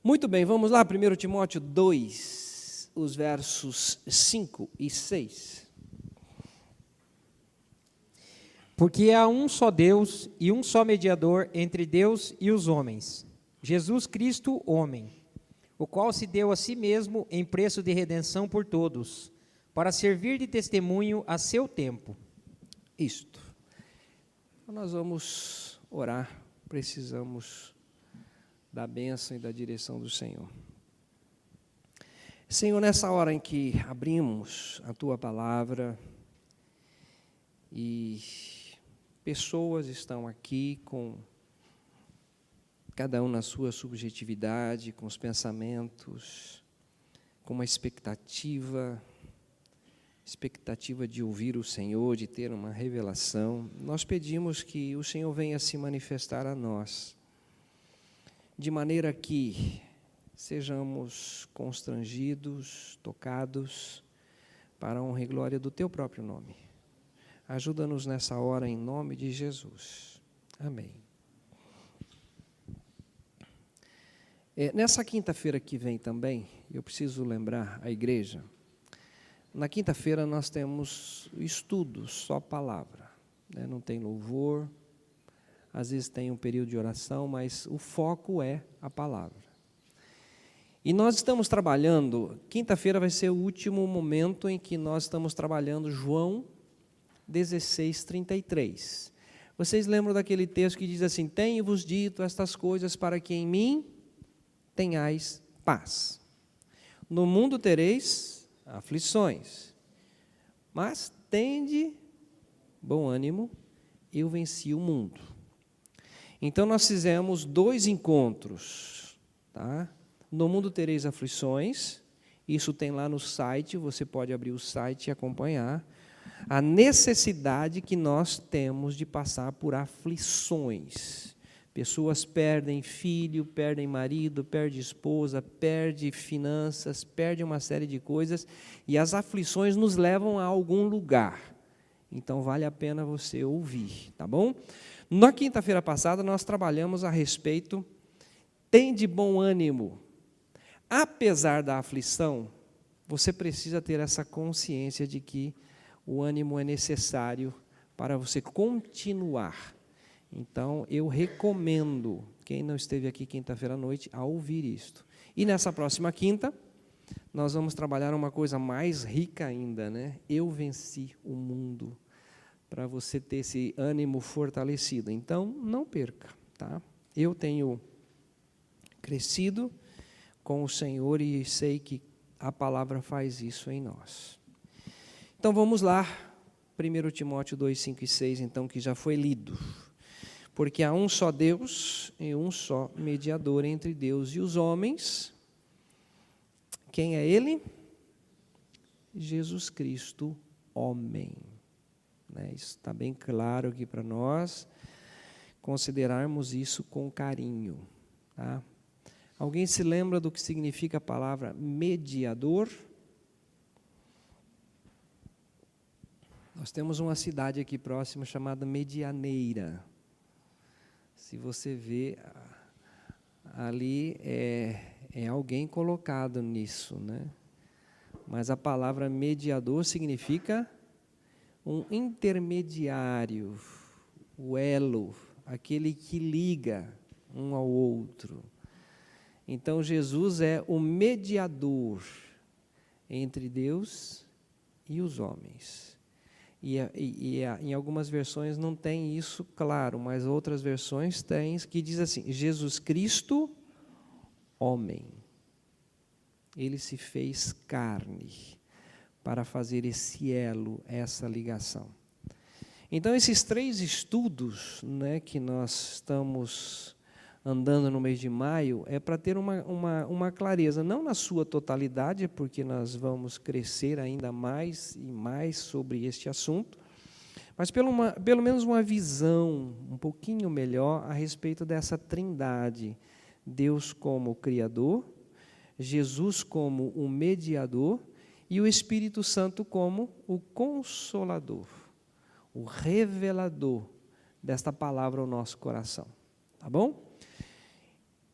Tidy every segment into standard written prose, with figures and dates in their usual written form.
Muito bem, vamos lá, 1 Timóteo 2, os versos 5 e 6. Porque há um só Deus e um só mediador entre Deus e os homens, Jesus Cristo, homem, o qual se deu a si mesmo em preço de redenção por todos, para servir de testemunho a seu tempo. Isto. Então, nós vamos orar, precisamos da bênção e da direção do Senhor. Senhor, nessa hora em que abrimos a Tua palavra e pessoas estão aqui com cada um na sua subjetividade, com os pensamentos, com uma expectativa de ouvir o Senhor, de ter uma revelação, nós pedimos que o Senhor venha se manifestar a nós, de maneira que sejamos constrangidos, tocados, para a honra e glória do Teu próprio nome. Ajuda-nos nessa hora, em nome de Jesus. Amém. Nessa quinta-feira que vem também, eu preciso lembrar a igreja, na quinta-feira nós temos estudo, só palavra, né? Não tem louvor, às vezes tem um período de oração, mas o foco é a palavra. E nós estamos trabalhando, quinta-feira vai ser o último momento em que nós estamos trabalhando João 16:33. Vocês lembram daquele texto que diz assim: tenho-vos dito estas coisas para que em mim tenhais paz. No mundo tereis aflições, mas tende bom ânimo, eu venci o mundo. Então nós fizemos 2 encontros, tá? No mundo tereis aflições, isso tem lá no site, você pode abrir o site e acompanhar a necessidade que nós temos de passar por aflições. Pessoas perdem filho, perdem marido, perdem esposa, perdem finanças, perdem uma série de coisas, e as aflições nos levam a algum lugar. Então vale a pena você ouvir, tá bom? Na quinta-feira passada nós trabalhamos a respeito, tende bom ânimo. Apesar da aflição, você precisa ter essa consciência de que o ânimo é necessário para você continuar. Então, eu recomendo, quem não esteve aqui quinta-feira à noite, a ouvir isto. E nessa próxima quinta, nós vamos trabalhar uma coisa mais rica ainda, né? Eu venci o mundo, para você ter esse ânimo fortalecido. Então, não perca, tá? Eu tenho crescido com o Senhor e sei que a palavra faz isso em nós. Então, vamos lá, 1 Timóteo 2, 5 e 6, então, que já foi lido. Porque há um só Deus e um só mediador entre Deus e os homens. Quem é Ele? Jesus Cristo, homem. Isso está bem claro aqui para nós, considerarmos isso com carinho. Tá? Alguém se lembra do que significa a palavra mediador? Nós temos uma cidade aqui próxima chamada Medianeira. Se você vê, ali é alguém colocado nisso, né? Mas a palavra mediador significa um intermediário, o elo, aquele que liga um ao outro. Então, Jesus é o mediador entre Deus e os homens. E em algumas versões não tem isso claro, mas outras versões têm, que diz assim, Jesus Cristo, homem. Ele se fez carne para fazer esse elo, essa ligação. Então, esses 3 estudos, né, que nós estamos andando no mês de maio, é para ter uma clareza, não na sua totalidade, porque nós vamos crescer ainda mais e mais sobre este assunto, mas pelo menos uma visão um pouquinho melhor a respeito dessa trindade. Deus como Criador, Jesus como o mediador, e o Espírito Santo como o Consolador, o revelador desta palavra ao nosso coração. Tá bom?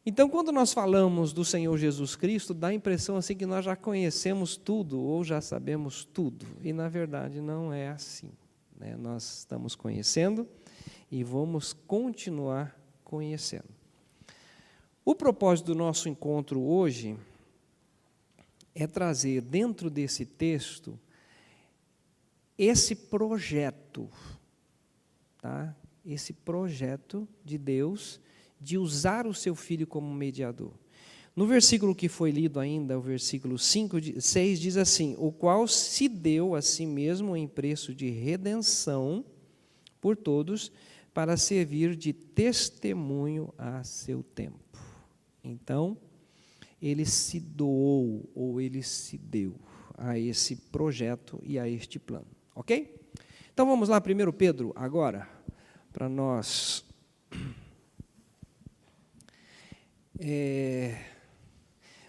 Então, quando nós falamos do Senhor Jesus Cristo, dá a impressão assim que nós já conhecemos tudo ou já sabemos tudo. E, na verdade, não é assim, né? Nós estamos conhecendo e vamos continuar conhecendo. O propósito do nosso encontro hoje é trazer dentro desse texto esse projeto, tá? Esse projeto de Deus de usar o seu Filho como mediador. No versículo que foi lido ainda, o versículo 6 diz assim: o qual se deu a si mesmo em preço de redenção por todos, para servir de testemunho a seu tempo. Então, ele se doou, ou ele se deu a esse projeto e a este plano. Ok? Então vamos lá, 1 Pedro, agora, para nós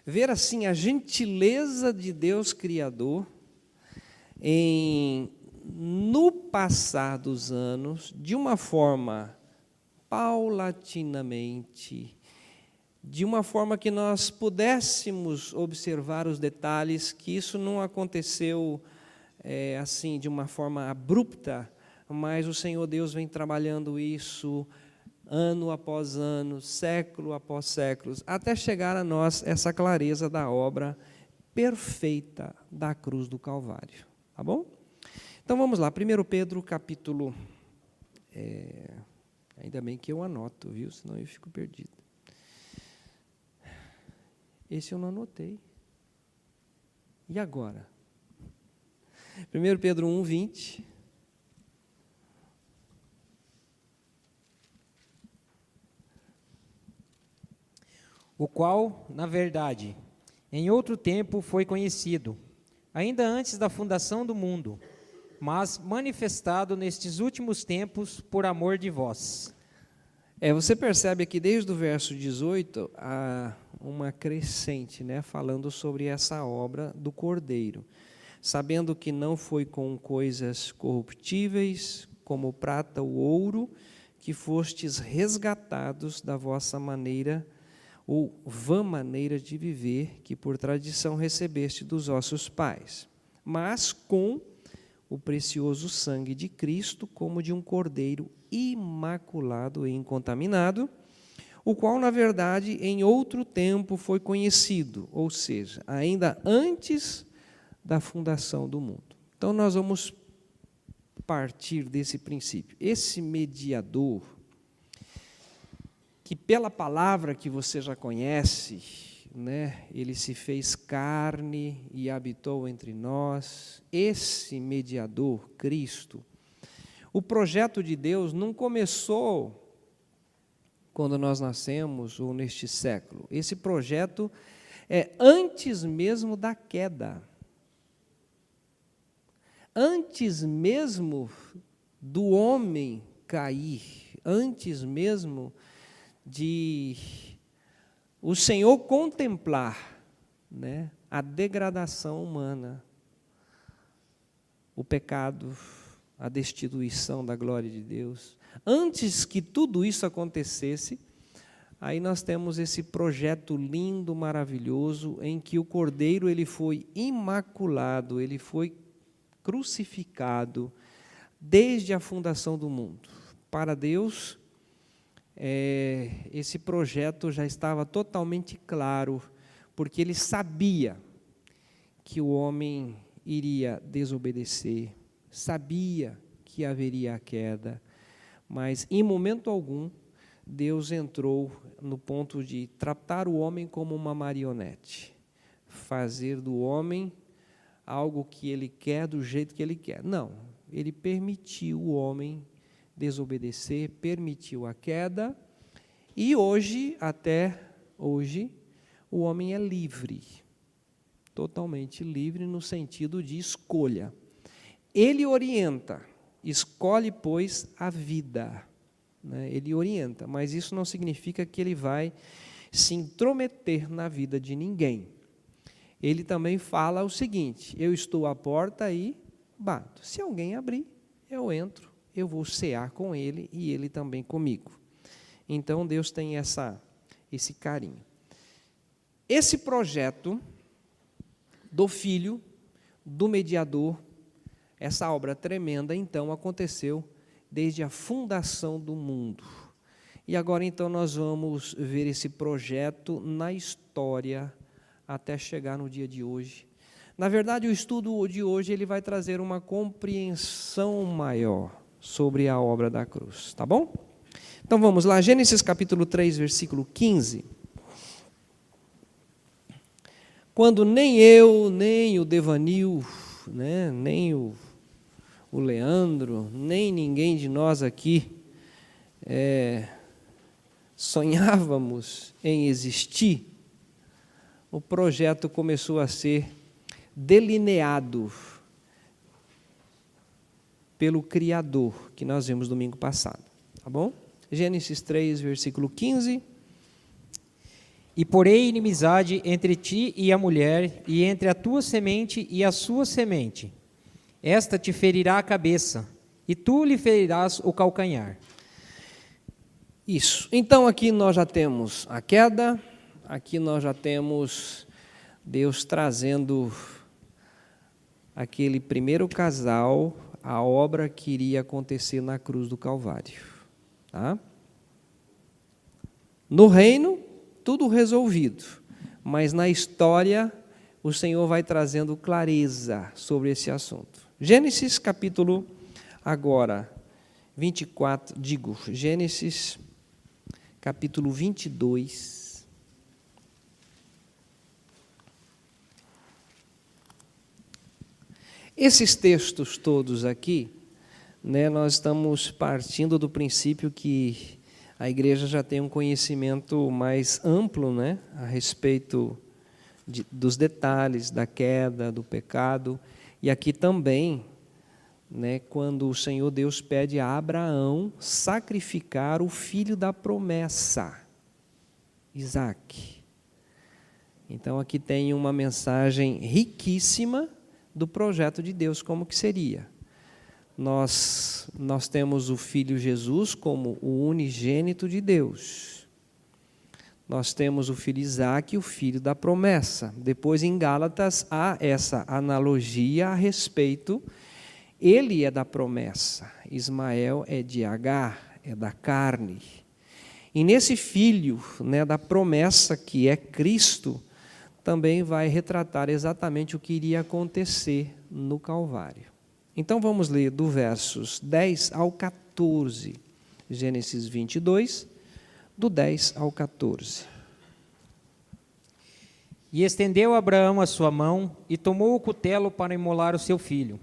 ver assim a gentileza de Deus Criador em, no passar dos anos, de uma forma paulatinamente, de uma forma que nós pudéssemos observar os detalhes, que isso não aconteceu assim de uma forma abrupta, mas o Senhor Deus vem trabalhando isso ano após ano, século após séculos, até chegar a nós essa clareza da obra perfeita da cruz do Calvário. Tá bom? Então vamos lá, 1 Pedro capítulo... ainda bem que eu anoto, viu? Senão eu fico perdido. Esse eu não anotei. E agora? 1 Pedro 1, 20. O qual, na verdade, em outro tempo foi conhecido, ainda antes da fundação do mundo, mas manifestado nestes últimos tempos por amor de vós. Você percebe aqui desde o verso 18 uma crescente, né, falando sobre essa obra do Cordeiro, sabendo que não foi com coisas corruptíveis, como prata ou ouro, que fostes resgatados da vossa maneira ou vã maneira de viver, que por tradição recebeste dos vossos pais, mas com o precioso sangue de Cristo, como de um cordeiro imaculado e incontaminado, o qual, na verdade, em outro tempo foi conhecido, ou seja, ainda antes da fundação do mundo. Então, nós vamos partir desse princípio. Esse mediador, que pela palavra que você já conhece, né, ele se fez carne e habitou entre nós, esse mediador, Cristo, o projeto de Deus não começou quando nós nascemos ou neste século. Esse projeto é antes mesmo da queda. Antes mesmo do homem cair, antes mesmo de o Senhor contemplar, né, a degradação humana, o pecado, a destituição da glória de Deus. Antes que tudo isso acontecesse, aí nós temos esse projeto lindo, maravilhoso, em que o Cordeiro ele foi imaculado, ele foi crucificado desde a fundação do mundo. Para Deus, esse projeto já estava totalmente claro, porque ele sabia que o homem iria desobedecer, sabia que haveria a queda, mas em momento algum Deus entrou no ponto de tratar o homem como uma marionete, fazer do homem algo que ele quer do jeito que ele quer. Não, ele permitiu o homem desobedecer, permitiu a queda, e hoje, até hoje, o homem é livre, totalmente livre no sentido de escolha. Ele orienta, escolhe, pois, a vida, né? Ele orienta, mas isso não significa que ele vai se intrometer na vida de ninguém. Ele também fala o seguinte: eu estou à porta e bato. Se alguém abrir, eu entro, eu vou cear com ele e ele também comigo. Então Deus tem esse carinho. Esse projeto do Filho, do mediador, essa obra tremenda, então, aconteceu desde a fundação do mundo. E agora, então, nós vamos ver esse projeto na história até chegar no dia de hoje. Na verdade, o estudo de hoje ele vai trazer uma compreensão maior sobre a obra da cruz, tá bom? Então vamos lá, Gênesis capítulo 3, versículo 15. Quando nem eu, nem o Devanil, né, nem o Leandro, nem ninguém de nós aqui sonhávamos em existir, o projeto começou a ser delineado pelo Criador, que nós vimos domingo passado, tá bom? Gênesis 3, versículo 15. E porei inimizade entre ti e a mulher, e entre a tua semente e a sua semente. Esta te ferirá a cabeça, e tu lhe ferirás o calcanhar. Isso. Então aqui nós já temos a queda, aqui nós já temos Deus trazendo aquele primeiro casal, a obra que iria acontecer na cruz do Calvário. Tá? No reino, tudo resolvido, mas na história, o Senhor vai trazendo clareza sobre esse assunto. Gênesis capítulo, agora, 24, Gênesis capítulo 22. Esses textos todos aqui, né, nós estamos partindo do princípio que a igreja já tem um conhecimento mais amplo, né, a respeito dos detalhes da queda, do pecado. E aqui também, né, quando o Senhor Deus pede a Abraão sacrificar o filho da promessa, Isaque. Então aqui tem uma mensagem riquíssima do projeto de Deus, como que seria. Nós temos o Filho Jesus como o unigênito de Deus. Nós temos o filho Isaque, o filho da promessa. Depois, em Gálatas, há essa analogia a respeito. Ele é da promessa, Ismael é de Agar, é da carne. E nesse filho, né, da promessa, que é Cristo, também vai retratar exatamente o que iria acontecer no Calvário. Então vamos ler do versos 10 ao 14, Gênesis 22, do 10 ao 14. E estendeu Abraão a sua mão e tomou o cutelo para imolar o seu filho.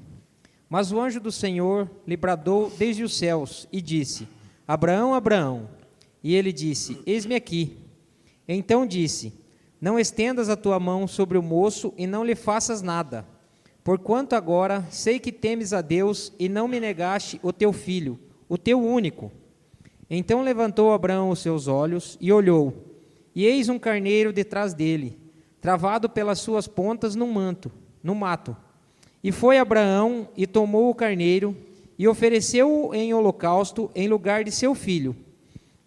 Mas o anjo do Senhor lhe bradou desde os céus e disse: Abraão, Abraão. E ele disse: Eis-me aqui. Então disse: Não estendas a tua mão sobre o moço e não lhe faças nada. Porquanto agora sei que temes a Deus e não me negaste o teu filho, o teu único. Então levantou Abraão os seus olhos e olhou, e eis um carneiro detrás dele, travado pelas suas pontas no mato. E foi Abraão e tomou o carneiro e ofereceu-o em holocausto em lugar de seu filho.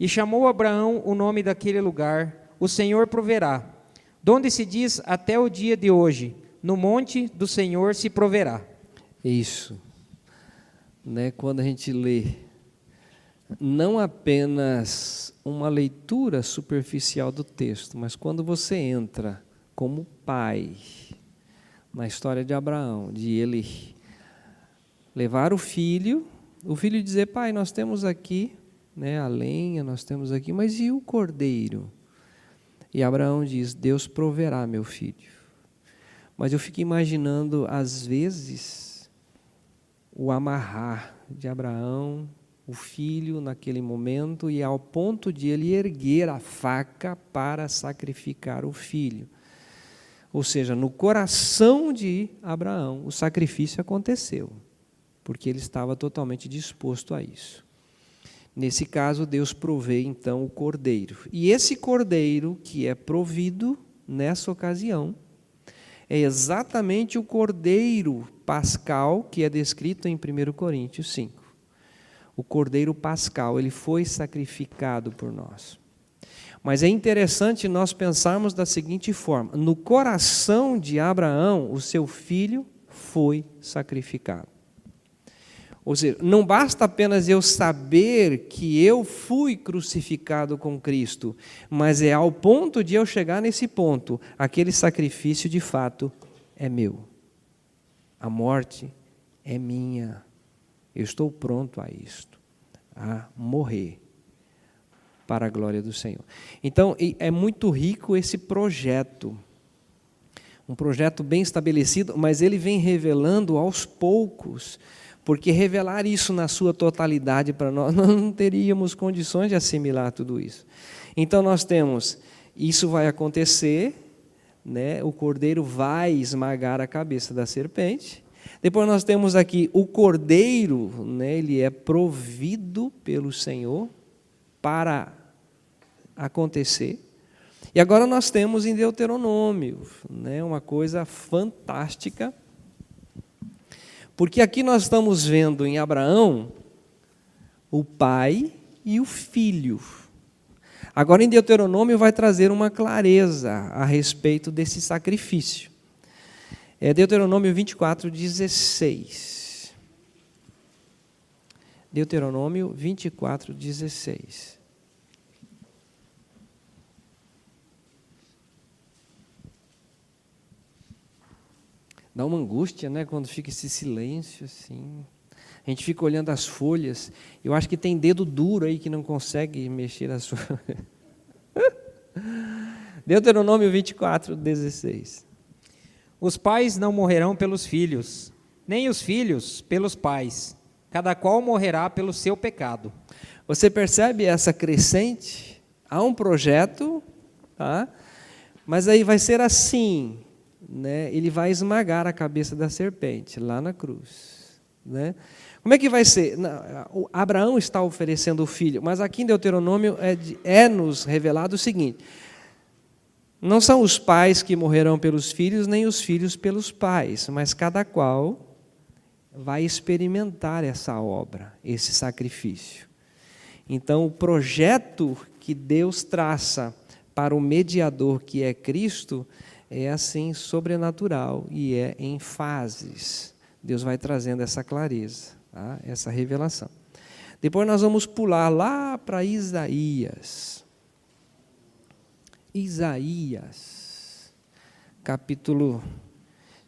E chamou Abraão o nome daquele lugar: O Senhor proverá. Donde se diz até o dia de hoje: No monte do Senhor se proverá. Isso. Né, quando a gente lê, não apenas uma leitura superficial do texto, mas quando você entra como pai na história de Abraão, de ele levar o filho dizer: pai, nós temos aqui, né, a lenha, nós temos aqui, mas e o cordeiro? E Abraão diz: Deus proverá, meu filho. Mas eu fico imaginando, às vezes, o amarrar de Abraão, o filho naquele momento, e ao ponto de ele erguer a faca para sacrificar o filho. Ou seja, no coração de Abraão, o sacrifício aconteceu, porque ele estava totalmente disposto a isso. Nesse caso, Deus provê então o cordeiro. E esse cordeiro que é provido nessa ocasião é exatamente o cordeiro pascal que é descrito em 1 Coríntios 5. O cordeiro pascal, ele foi sacrificado por nós. Mas é interessante nós pensarmos da seguinte forma: no coração de Abraão, o seu filho foi sacrificado. Ou seja, não basta apenas eu saber que eu fui crucificado com Cristo, mas é ao ponto de eu chegar nesse ponto, aquele sacrifício de fato é meu. A morte é minha. Eu estou pronto a isto, a morrer para a glória do Senhor. Então, é muito rico esse projeto. Um projeto bem estabelecido, mas ele vem revelando aos poucos, porque revelar isso na sua totalidade para nós não teríamos condições de assimilar tudo isso. Então nós temos, isso vai acontecer, né? O cordeiro vai esmagar a cabeça da serpente. Depois nós temos aqui o cordeiro, né? Ele é provido pelo Senhor para acontecer. E agora nós temos em Deuteronômio, né? Uma coisa fantástica. Porque aqui nós estamos vendo em Abraão o pai e o filho. Agora em Deuteronômio vai trazer uma clareza a respeito desse sacrifício. É Deuteronômio 24:16. Deuteronômio 24:16. Dá uma angústia, né, quando fica esse silêncio assim. A gente fica olhando as folhas. Eu acho que tem dedo duro aí que não consegue mexer as folhas. Deuteronômio 24:16. Os pais não morrerão pelos filhos, nem os filhos pelos pais. Cada qual morrerá pelo seu pecado. Você percebe essa crescente? Há um projeto, tá? Mas aí vai ser assim, né? Ele vai esmagar a cabeça da serpente lá na cruz, né? Como é que vai ser? Abraão está oferecendo o filho, mas aqui em Deuteronômio é-nos revelado o seguinte: não são os pais que morrerão pelos filhos, nem os filhos pelos pais, mas cada qual vai experimentar essa obra, esse sacrifício. Então, o projeto que Deus traça para o mediador, que é Cristo, é assim sobrenatural e é em fases. Deus vai trazendo essa clareza, tá? Essa revelação. Depois nós vamos pular lá para Isaías. Isaías, capítulo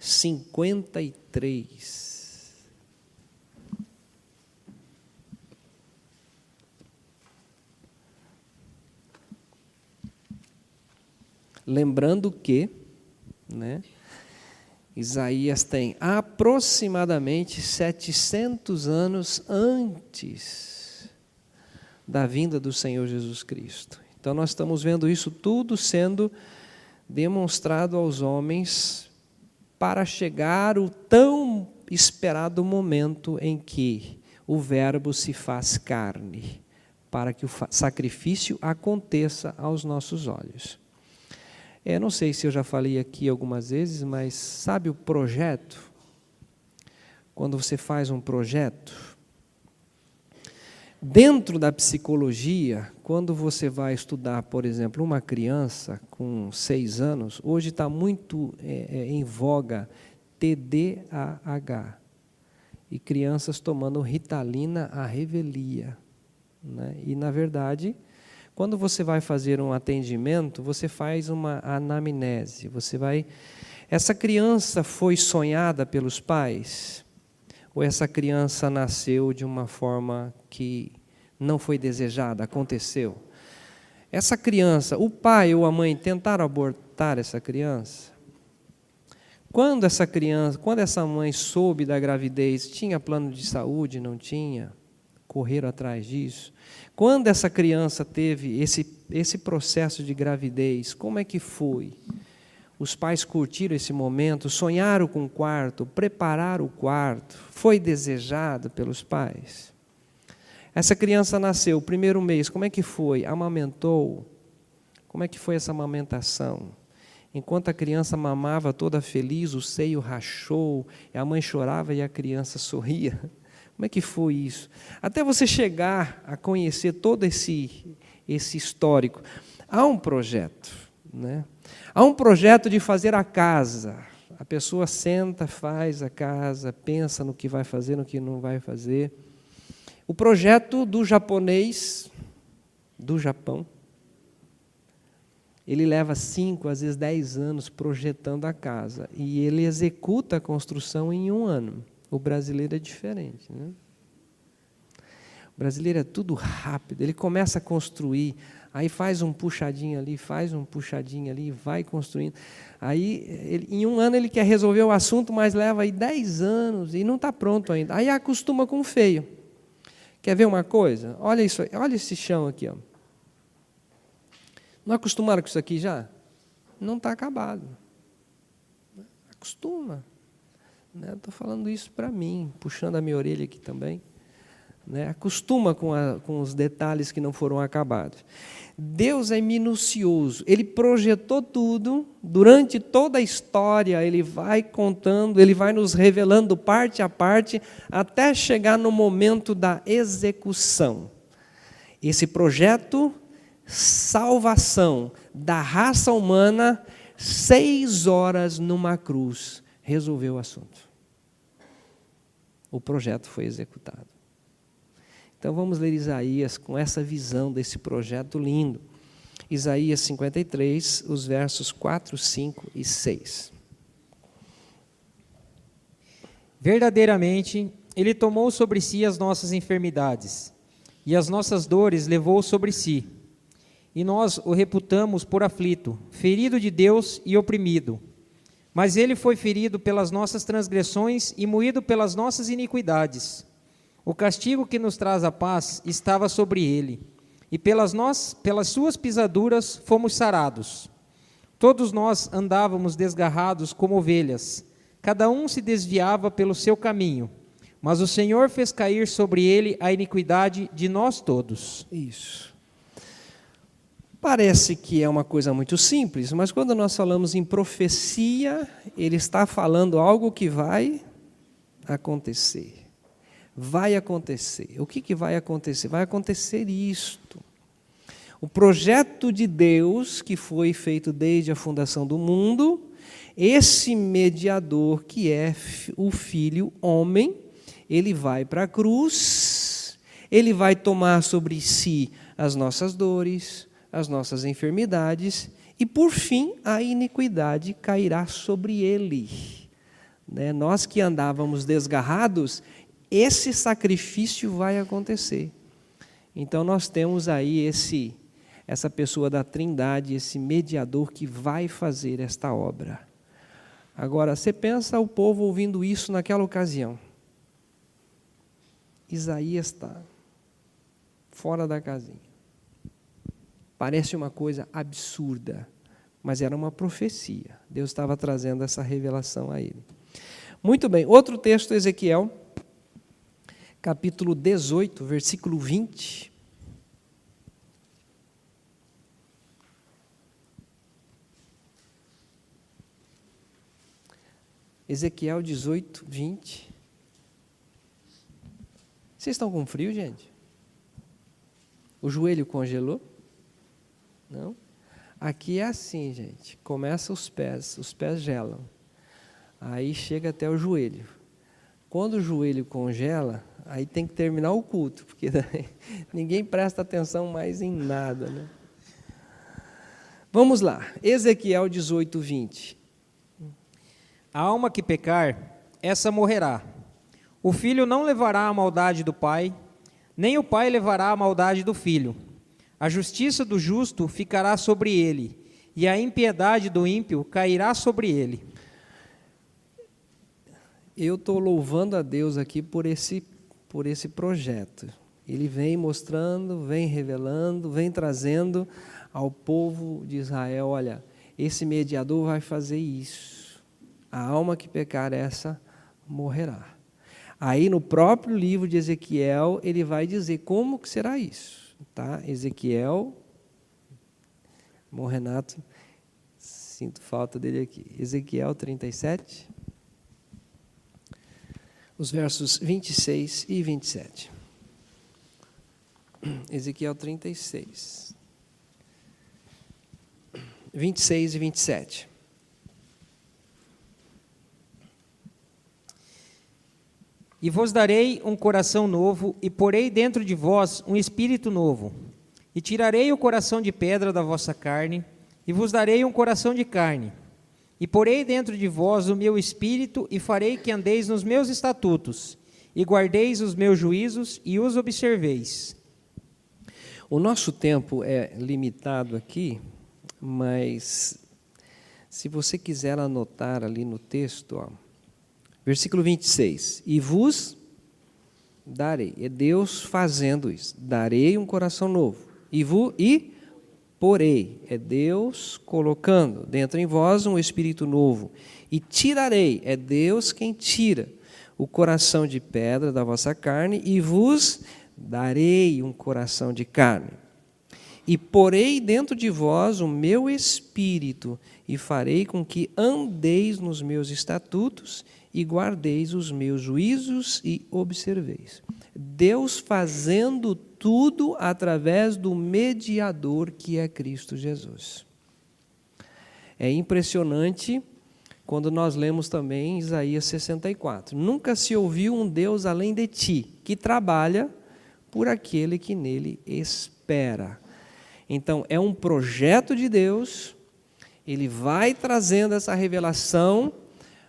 53. Lembrando que, né, Isaías tem aproximadamente 700 anos antes da vinda do Senhor Jesus Cristo. Então nós estamos vendo isso tudo sendo demonstrado aos homens para chegar o tão esperado momento em que o Verbo se faz carne, para que o sacrifício aconteça aos nossos olhos. Não sei se eu já falei aqui algumas vezes, mas sabe o projeto? Quando você faz um projeto, dentro da psicologia, quando você vai estudar, por exemplo, uma criança com 6 anos, hoje está muito em voga TDAH, e crianças tomando Ritalina à revelia, né? E, na verdade, quando você vai fazer um atendimento, você faz uma anamnese. Essa criança foi sonhada pelos pais? Ou essa criança nasceu de uma forma que não foi desejada, aconteceu? Essa criança, o pai ou a mãe tentaram abortar essa criança? Quando essa mãe soube da gravidez, tinha plano de saúde? Não tinha? Correram atrás disso? Quando essa criança teve esse processo de gravidez, como é que foi? Os pais curtiram esse momento, sonharam com o quarto, prepararam o quarto, foi desejado pelos pais? Essa criança nasceu, o primeiro mês, como é que foi? Amamentou? Como é que foi essa amamentação? Enquanto a criança mamava toda feliz, o seio rachou, a mãe chorava e a criança sorria. Como é que foi isso? Até você chegar a conhecer todo esse histórico. Há um projeto, né? Há um projeto de fazer a casa. A pessoa senta, faz a casa, pensa no que vai fazer, no que não vai fazer. O projeto do japonês, do Japão, ele leva 5, às vezes 10 anos projetando a casa. E ele executa a construção em 1 ano. O brasileiro é diferente, né? O brasileiro é tudo rápido. Ele começa a construir, aí faz um puxadinho ali, faz um puxadinho ali, vai construindo. Aí, em 1 ano ele quer resolver o assunto, mas leva aí 10 anos e não está pronto ainda. Aí acostuma com o feio. Quer ver uma coisa? Olha isso, olha esse chão aqui, ó. Não acostumaram com isso aqui já? Não está acabado. Acostuma. Estou falando isso para mim, puxando a minha orelha aqui também. Acostuma com os detalhes que não foram acabados. Deus é minucioso, Ele projetou tudo, durante toda a história, Ele vai contando, Ele vai nos revelando parte a parte, até chegar no momento da execução. Esse projeto, salvação da raça humana, 6 horas numa cruz, resolveu o assunto. O projeto foi executado. Então vamos ler Isaías com essa visão desse projeto lindo. Isaías 53, os versos 4, 5 e 6. Verdadeiramente, Ele tomou sobre si as nossas enfermidades, e as nossas dores levou sobre si. E nós o reputamos por aflito, ferido de Deus e oprimido. Mas Ele foi ferido pelas nossas transgressões e moído pelas nossas iniquidades. O castigo que nos traz a paz estava sobre Ele, e pelas suas pisaduras fomos sarados. Todos nós andávamos desgarrados como ovelhas, cada um se desviava pelo seu caminho, mas o Senhor fez cair sobre Ele a iniquidade de nós todos. Isso. Parece que é uma coisa muito simples, mas quando nós falamos em profecia, ele está falando algo que vai acontecer. Vai acontecer. O que vai acontecer? Vai acontecer isto. O projeto de Deus, que foi feito desde a fundação do mundo, esse mediador que é o Filho homem, ele vai para a cruz, ele vai tomar sobre si as nossas dores, as nossas enfermidades, e por fim a iniquidade cairá sobre ele. Nós que andávamos desgarrados, esse sacrifício vai acontecer. Então nós temos aí essa pessoa da Trindade, esse mediador que vai fazer esta obra. Agora, você pensa o povo ouvindo isso naquela ocasião. Isaías está fora da casinha. Parece uma coisa absurda, mas era uma profecia. Deus estava trazendo essa revelação a ele. Muito bem, outro texto, Ezequiel, capítulo 18, versículo 20. Ezequiel 18, 20. Vocês estão com frio, gente? O joelho congelou? Não? Aqui é assim, gente. Começa os pés gelam. Aí chega até o joelho. Quando o joelho congela, aí tem que terminar o culto, porque ninguém presta atenção mais em nada, né? Vamos lá, Ezequiel 18, 20. A alma que pecar, essa morrerá. O filho não levará a maldade do pai, nem o pai levará a maldade do filho. A justiça do justo ficará sobre ele, e a impiedade do ímpio cairá sobre ele. Eu estou louvando a Deus aqui por esse projeto. Ele vem mostrando, vem revelando, vem trazendo ao povo de Israel, olha, esse mediador vai fazer isso. A alma que pecar essa morrerá. Aí no próprio livro de Ezequiel, ele vai dizer como que será isso. Tá? Ezequiel, Renato, sinto falta dele aqui. Ezequiel 37, os versos 26 e 27. Ezequiel 36. 26 e 27. E vos darei um coração novo, e porei dentro de vós um espírito novo. E tirarei o coração de pedra da vossa carne, e vos darei um coração de carne. E porei dentro de vós o meu espírito, e farei que andeis nos meus estatutos, e guardeis os meus juízos, e os observeis. O nosso tempo é limitado aqui, mas se você quiser anotar ali no texto, ó, versículo 26, e vos darei, é Deus fazendo isso, darei um coração novo, e porei, é Deus colocando dentro em vós um espírito novo, e tirarei, é Deus quem tira o coração de pedra da vossa carne, e vos darei um coração de carne. E porei dentro de vós o meu espírito, e farei com que andeis nos meus estatutos, e guardeis os meus juízos e observeis. Deus fazendo tudo através do mediador que é Cristo Jesus. É impressionante quando nós lemos também Isaías 64. Nunca se ouviu um Deus além de ti, que trabalha por aquele que nele espera. Então, é um projeto de Deus, ele vai trazendo essa revelação,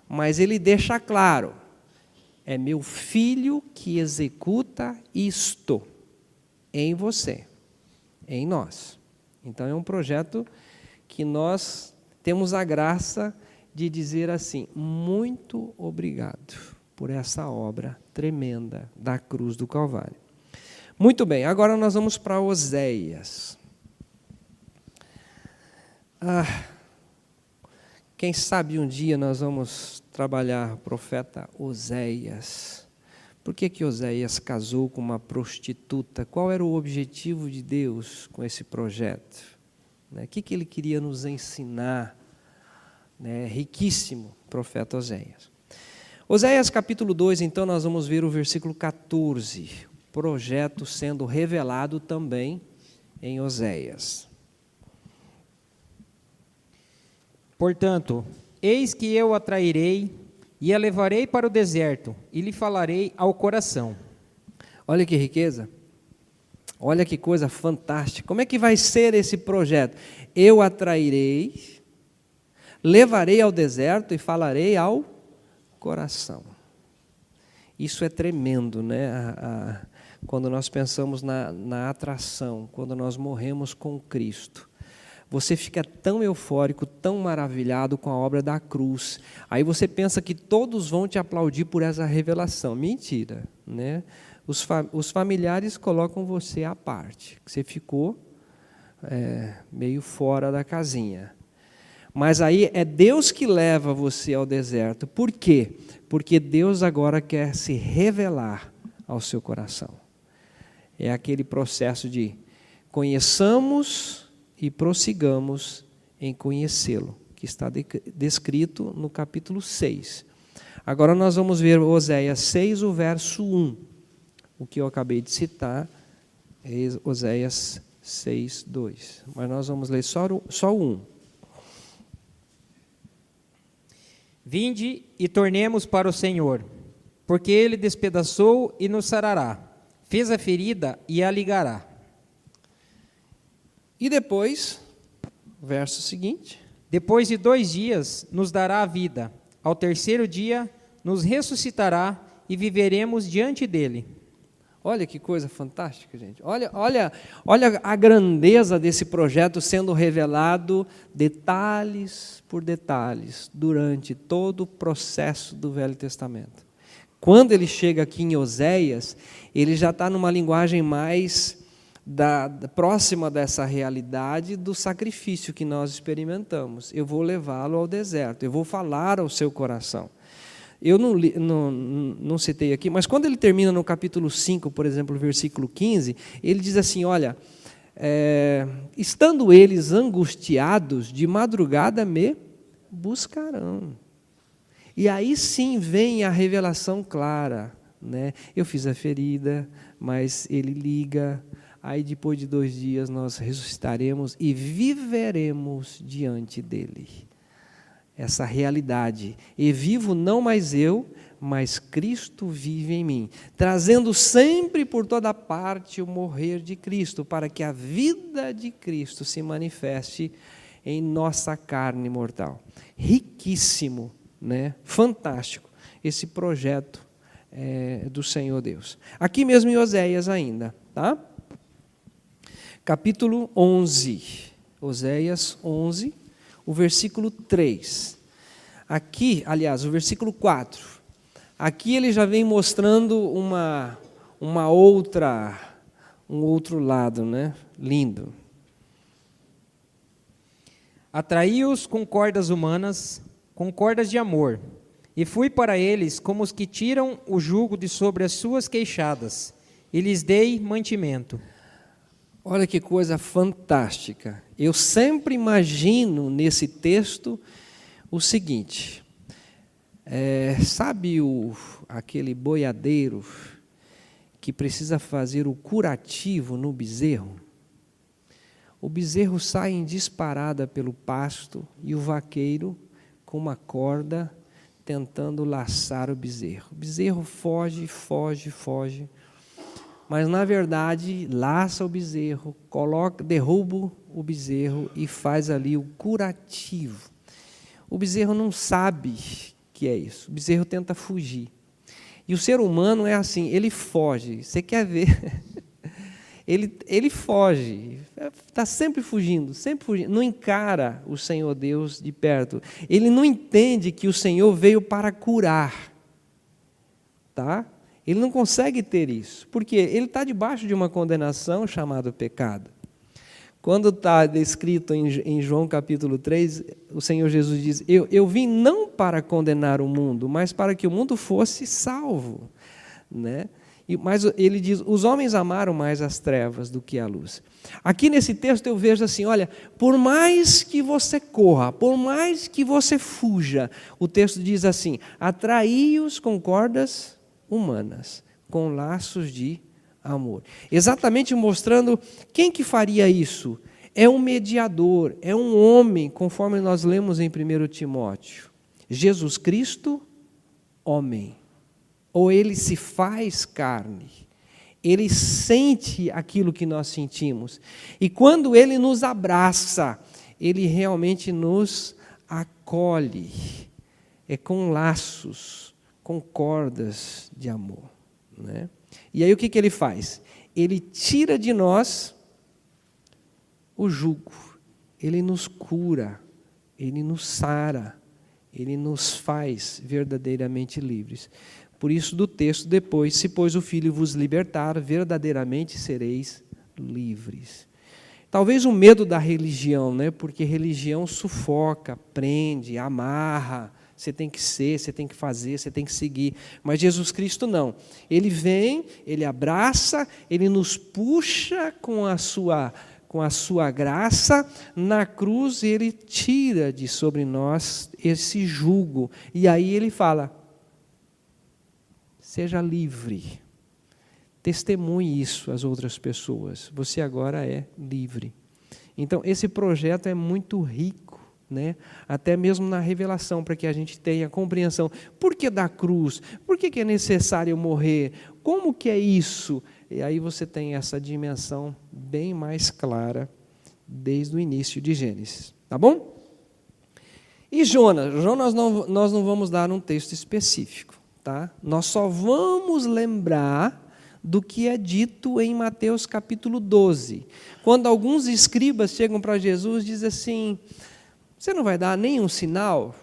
mas ele deixa claro, é meu filho que executa isto em você, em nós. Então é um projeto que nós temos a graça de dizer assim, muito obrigado por essa obra tremenda da cruz do Calvário. Muito bem, agora nós vamos para Oséias. Quem sabe um dia nós vamos trabalhar o profeta Oséias. Por que Oséias casou com uma prostituta? Qual era o objetivo de Deus com esse projeto? O que ele queria nos ensinar? Riquíssimo profeta Oséias. Oséias capítulo 2, então nós vamos ver o versículo 14. Projeto sendo revelado também em Oséias. Portanto, eis que eu a trairei e a levarei para o deserto e lhe falarei ao coração. Olha que riqueza, olha que coisa fantástica. Como é que vai ser esse projeto? Eu a trairei, levarei ao deserto e falarei ao coração. Isso é tremendo, né? Quando nós pensamos na atração, quando nós morremos com Cristo. Você fica tão eufórico, tão maravilhado com a obra da cruz. Aí você pensa que todos vão te aplaudir por essa revelação. Mentira, né? Os familiares colocam você à parte, que você ficou meio fora da casinha. Mas aí é Deus que leva você ao deserto. Por quê? Porque Deus agora quer se revelar ao seu coração. É aquele processo de conheçamos e prossigamos em conhecê-lo, que está descrito no capítulo 6. Agora nós vamos ver Oséias 6, o verso 1. O que eu acabei de citar é Oséias 6, 2. Mas nós vamos ler só o 1. Vinde e tornemos para o Senhor, porque Ele despedaçou e nos sarará, fez a ferida e a ligará. E depois, verso seguinte. Depois de 2 dias nos dará a vida, ao terceiro dia nos ressuscitará e viveremos diante dele. Olha que coisa fantástica, gente. Olha a grandeza desse projeto sendo revelado detalhes por detalhes durante todo o processo do Velho Testamento. Quando ele chega aqui em Oséias, ele já está numa linguagem mais próxima dessa realidade do sacrifício que nós experimentamos. Eu vou levá-lo ao deserto, eu vou falar ao seu coração. Eu não citei aqui, mas quando ele termina no capítulo 5, por exemplo, versículo 15, ele diz assim, olha, estando eles angustiados, de madrugada me buscarão. E aí sim vem a revelação clara, né? Eu fiz a ferida, mas ele liga. aí depois de 2 dias nós ressuscitaremos e viveremos diante dele. Essa realidade. E vivo não mais eu, mas Cristo vive em mim, trazendo sempre por toda parte o morrer de Cristo, para que a vida de Cristo se manifeste em nossa carne mortal. Riquíssimo, né? Fantástico esse projeto do Senhor Deus. Aqui mesmo em Oséias ainda, tá? Capítulo 11, Oséias 11, o versículo 3. Aqui, aliás, o versículo 4. Aqui ele já vem mostrando um outro lado, né? Lindo. Atraí-os com cordas humanas, com cordas de amor, e fui para eles como os que tiram o jugo de sobre as suas queixadas, e lhes dei mantimento. Olha que coisa fantástica. Eu sempre imagino nesse texto o seguinte, sabe aquele boiadeiro que precisa fazer o curativo no bezerro? O bezerro sai em disparada pelo pasto e o vaqueiro, com uma corda, tentando laçar o bezerro. O bezerro foge, mas na verdade laça o bezerro, derruba o bezerro e faz ali o curativo. O bezerro não sabe que é isso, o bezerro tenta fugir. E o ser humano é assim, ele foge, você quer ver? Ele foge, está sempre fugindo, não encara o Senhor Deus de perto. Ele não entende que o Senhor veio para curar, tá? Ele não consegue ter isso, porque ele está debaixo de uma condenação chamada pecado. Quando está descrito em João capítulo 3, o Senhor Jesus diz, eu vim não para condenar o mundo, mas para que o mundo fosse salvo, né? Mas ele diz, os homens amaram mais as trevas do que a luz. Aqui nesse texto eu vejo assim, olha, por mais que você corra, por mais que você fuja, o texto diz assim, atraí-os com cordas humanas, com laços de amor. Exatamente mostrando quem que faria isso. É um mediador, é um homem, conforme nós lemos em 1 Timóteo. Jesus Cristo, homem. Ou ele se faz carne, ele sente aquilo que nós sentimos. E quando ele nos abraça, ele realmente nos acolhe. É com laços, com cordas de amor, né? E aí o que ele faz? Ele tira de nós o jugo, ele nos cura, ele nos sara, ele nos faz verdadeiramente livres. Por isso, do texto depois, se pois o Filho vos libertar, verdadeiramente sereis livres. Talvez o medo da religião, né? Porque religião sufoca, prende, amarra, você tem que ser, você tem que fazer, você tem que seguir. Mas Jesus Cristo não. Ele vem, ele abraça, ele nos puxa com a sua graça, na cruz ele tira de sobre nós esse jugo. E aí ele fala, seja livre, testemunhe isso às outras pessoas, você agora é livre. Então, esse projeto é muito rico, né? Até mesmo na revelação, para que a gente tenha compreensão. Por que da cruz? Por que é necessário morrer? Como que é isso? E aí você tem essa dimensão bem mais clara, desde o início de Gênesis. Tá bom? E Jonas? Jonas nós não vamos dar um texto específico. Tá? Nós só vamos lembrar do que é dito em Mateus capítulo 12. Quando alguns escribas chegam para Jesus e dizem assim, você não vai dar nenhum sinal?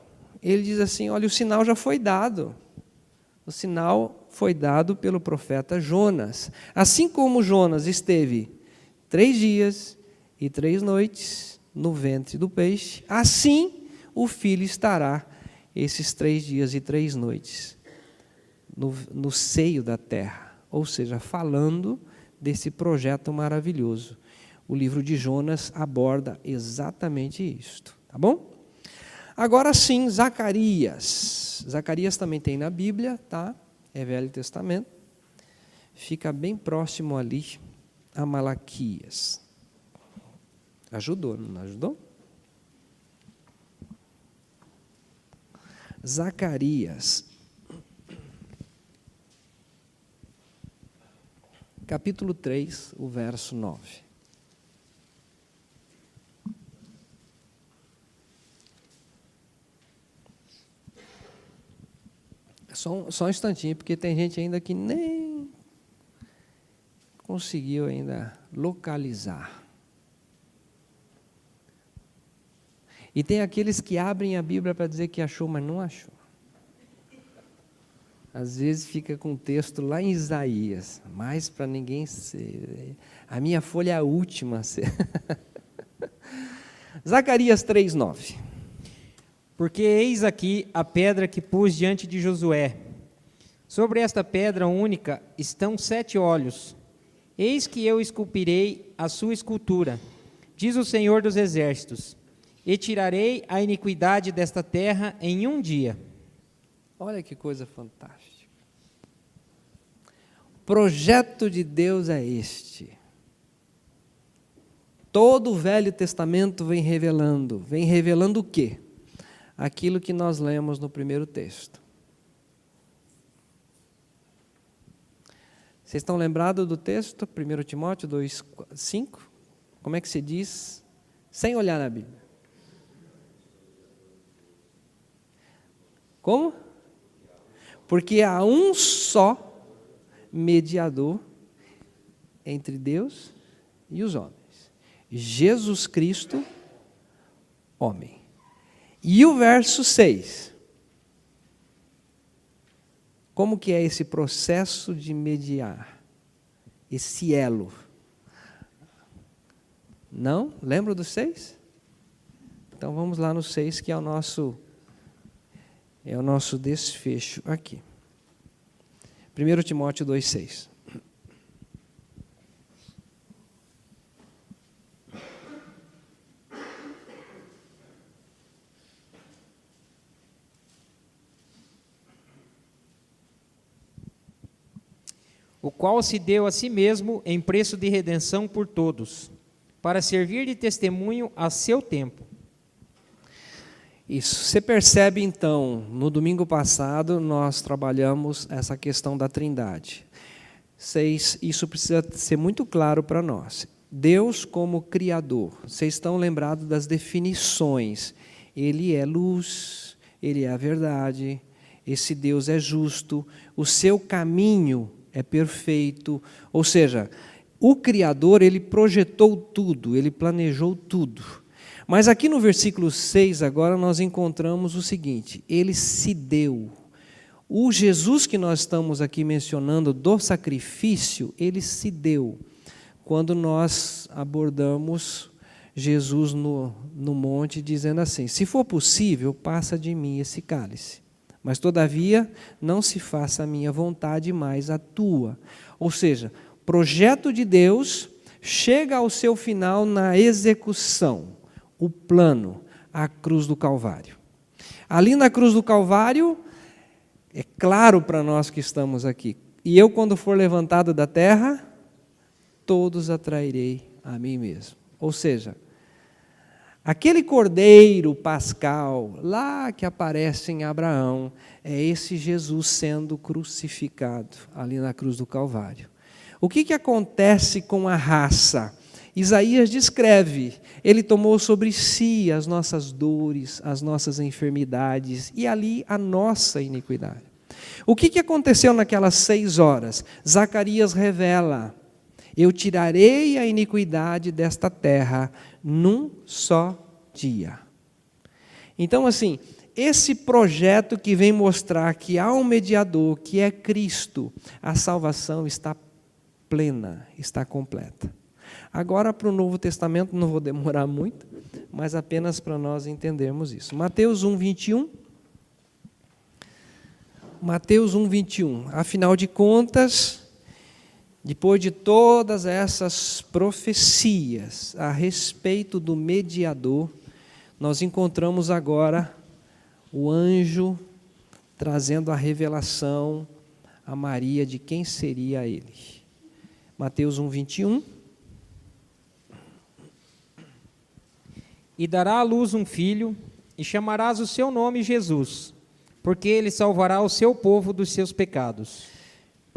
Ele diz assim, olha, o sinal já foi dado. O sinal foi dado pelo profeta Jonas. Assim como Jonas esteve 3 dias e 3 noites no ventre do peixe, assim o Filho estará esses 3 dias e 3 noites. No seio da terra, ou seja, falando desse projeto maravilhoso. O livro de Jonas aborda exatamente isto, tá bom? Agora sim, Zacarias. Zacarias também tem na Bíblia, tá? É Velho Testamento. Fica bem próximo ali a Malaquias. Ajudou, não ajudou? Zacarias, capítulo 3, o verso 9. Só um instantinho, porque tem gente ainda que nem conseguiu ainda localizar. E tem aqueles que abrem a Bíblia para dizer que achou, mas não achou. Às vezes fica com o texto lá em Isaías, mas para ninguém ser. A minha folha é a última a ser. Zacarias 3:9. Porque eis aqui a pedra que pus diante de Josué. Sobre esta pedra única estão 7 olhos. Eis que eu esculpirei a sua escultura, diz o Senhor dos Exércitos, e tirarei a iniquidade desta terra em um dia. Olha que coisa fantástica. O projeto de Deus é este. Todo o Velho Testamento vem revelando o quê? Aquilo que nós lemos no primeiro texto. Vocês estão lembrados do texto? 1 Timóteo 2:5? Como é que se diz? Sem olhar na Bíblia. Como? Porque há um só mediador entre Deus e os homens. Jesus Cristo, homem. E o verso 6. Como que é esse processo de mediar? Esse elo? Não? Lembra do 6? Então vamos lá no 6, que é o nosso desfecho aqui. 1 Timóteo 2,6. O qual se deu a si mesmo em preço de redenção por todos, para servir de testemunho a seu tempo. Isso. Você percebe, então, no domingo passado, nós trabalhamos essa questão da Trindade. Isso precisa ser muito claro para nós. Deus como Criador. Vocês estão lembrados das definições. Ele é luz, Ele é a verdade, esse Deus é justo, o seu caminho é perfeito. Ou seja, o Criador, Ele projetou tudo, Ele planejou tudo. Mas aqui no versículo 6, agora, nós encontramos o seguinte: Ele se deu. O Jesus que nós estamos aqui mencionando do sacrifício, Ele se deu. Quando nós abordamos Jesus no monte, dizendo assim: se for possível, passa de mim esse cálice. Mas, todavia, não se faça a minha vontade, mas a tua. Ou seja, o projeto de Deus chega ao seu final na execução. O plano, a cruz do Calvário. Ali na cruz do Calvário, é claro para nós que estamos aqui. E eu, quando for levantado da terra, todos atrairei a mim mesmo. Ou seja, aquele cordeiro pascal, lá que aparece em Abraão, é esse Jesus sendo crucificado ali na cruz do Calvário. O que acontece com a raça? Isaías descreve, ele tomou sobre si as nossas dores, as nossas enfermidades e ali a nossa iniquidade. O que aconteceu naquelas 6 horas? Zacarias revela: eu tirarei a iniquidade desta terra num só dia. Então, assim, esse projeto que vem mostrar que há um mediador, que é Cristo, a salvação está plena, está completa. Agora, para o Novo Testamento, não vou demorar muito, mas apenas para nós entendermos isso. Mateus 1:21. Mateus 1:21. Afinal de contas, depois de todas essas profecias a respeito do mediador, nós encontramos agora o anjo trazendo a revelação a Maria de quem seria ele. Mateus 1:21. E dará à luz um filho, e chamarás o seu nome Jesus, porque ele salvará o seu povo dos seus pecados.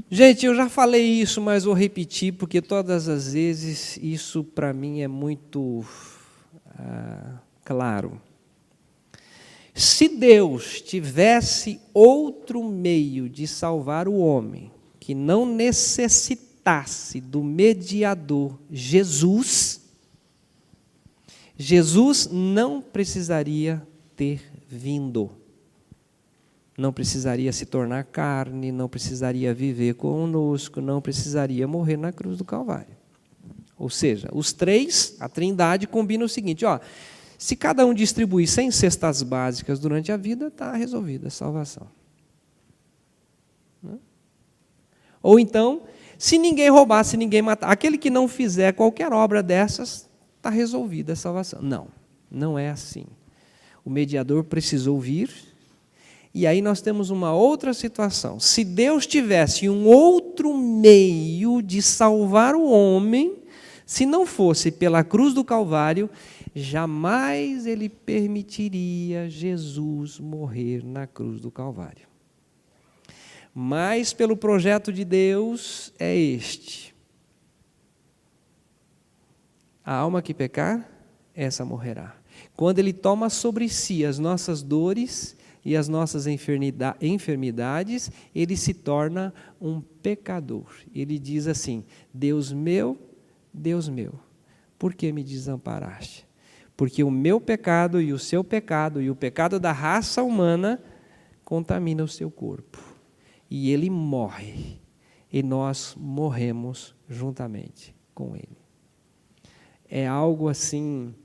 Gente, eu já falei isso, mas vou repetir, porque todas as vezes isso para mim é muito claro. Se Deus tivesse outro meio de salvar o homem, que não necessitasse do mediador Jesus, Jesus não precisaria ter vindo. Não precisaria se tornar carne, não precisaria viver conosco, não precisaria morrer na cruz do Calvário. Ou seja, os três, a Trindade, combina o seguinte, se cada um distribuir 100 cestas básicas durante a vida, está resolvida a salvação. Ou então, se ninguém roubar, se ninguém matar, aquele que não fizer qualquer obra dessas, está resolvida a salvação. Não, não é assim. O mediador precisou vir, e aí nós temos uma outra situação. Se Deus tivesse um outro meio de salvar o homem, se não fosse pela cruz do Calvário, jamais ele permitiria Jesus morrer na cruz do Calvário. Mas pelo projeto de Deus é este: a alma que pecar, essa morrerá. Quando ele toma sobre si as nossas dores e as nossas enfermidades, ele se torna um pecador. Ele diz assim: Deus meu, por que me desamparaste? Porque o meu pecado e o seu pecado e o pecado da raça humana contamina o seu corpo. E ele morre, e nós morremos juntamente com ele. É algo assim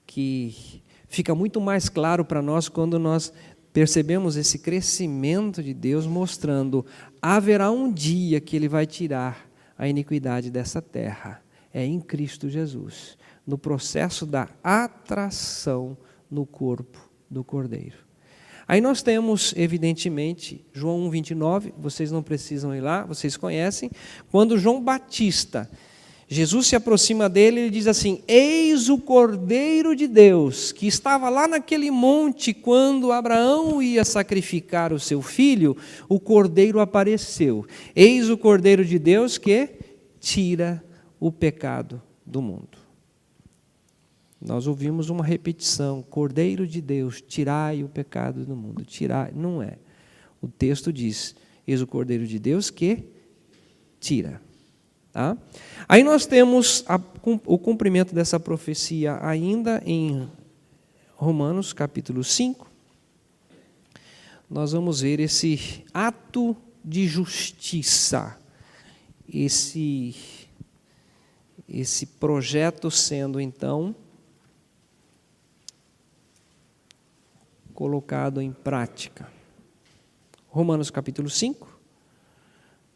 que fica muito mais claro para nós quando nós percebemos esse crescimento de Deus mostrando: haverá um dia que ele vai tirar a iniquidade dessa terra. É em Cristo Jesus, no processo da atração no corpo do Cordeiro. Aí nós temos, evidentemente, João 1,29, vocês não precisam ir lá, vocês conhecem, quando João Batista, Jesus se aproxima dele e diz assim: eis o Cordeiro de Deus, que estava lá naquele monte quando Abraão ia sacrificar o seu filho, o Cordeiro apareceu. Eis o Cordeiro de Deus que tira o pecado do mundo. Nós ouvimos uma repetição: Cordeiro de Deus, tirai o pecado do mundo. Tirai, não é. O texto diz: eis o Cordeiro de Deus que tira. Tá? Aí nós temos o cumprimento dessa profecia ainda em Romanos capítulo 5. Nós vamos ver esse ato de justiça, esse projeto sendo então colocado em prática. Romanos capítulo 5,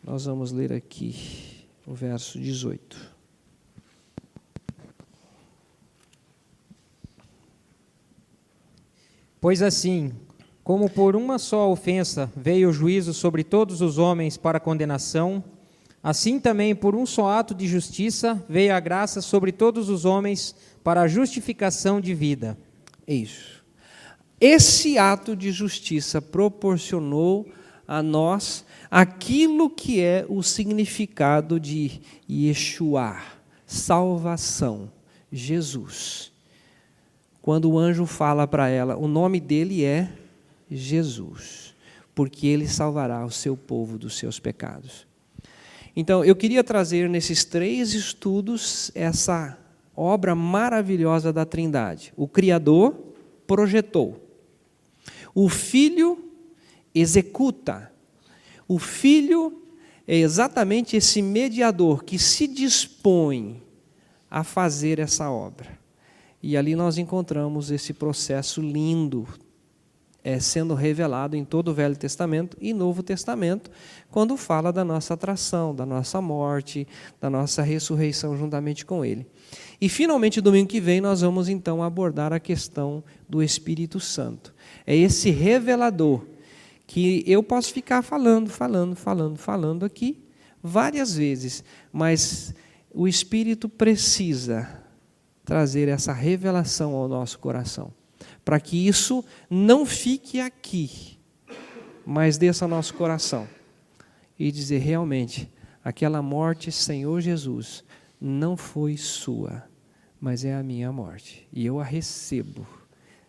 nós vamos ler aqui o verso 18. Pois assim, como por uma só ofensa veio o juízo sobre todos os homens para condenação, assim também por um só ato de justiça veio a graça sobre todos os homens para a justificação de vida. Isso. Esse ato de justiça proporcionou a nós aquilo que é o significado de Yeshua, salvação, Jesus. Quando o anjo fala para ela, o nome dele é Jesus, porque ele salvará o seu povo dos seus pecados. Então, eu queria trazer nesses 3 estudos essa obra maravilhosa da Trindade. O Criador projetou, o Filho executa, o Filho é exatamente esse mediador que se dispõe a fazer essa obra. E ali nós encontramos esse processo lindo, sendo revelado em todo o Velho Testamento e Novo Testamento, quando fala da nossa atração, da nossa morte, da nossa ressurreição juntamente com Ele. E finalmente, domingo que vem, nós vamos então abordar a questão do Espírito Santo. É esse revelador que eu posso ficar falando aqui várias vezes, mas o Espírito precisa trazer essa revelação ao nosso coração, para que isso não fique aqui, mas desça ao nosso coração e dizer realmente, aquela morte, Senhor Jesus, não foi sua, mas é a minha morte, e eu a recebo,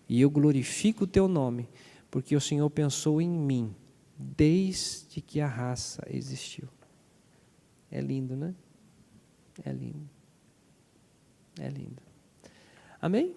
e eu glorifico o teu nome, porque o Senhor pensou em mim, desde que a raça existiu. É lindo, né? É lindo. É lindo. Amém?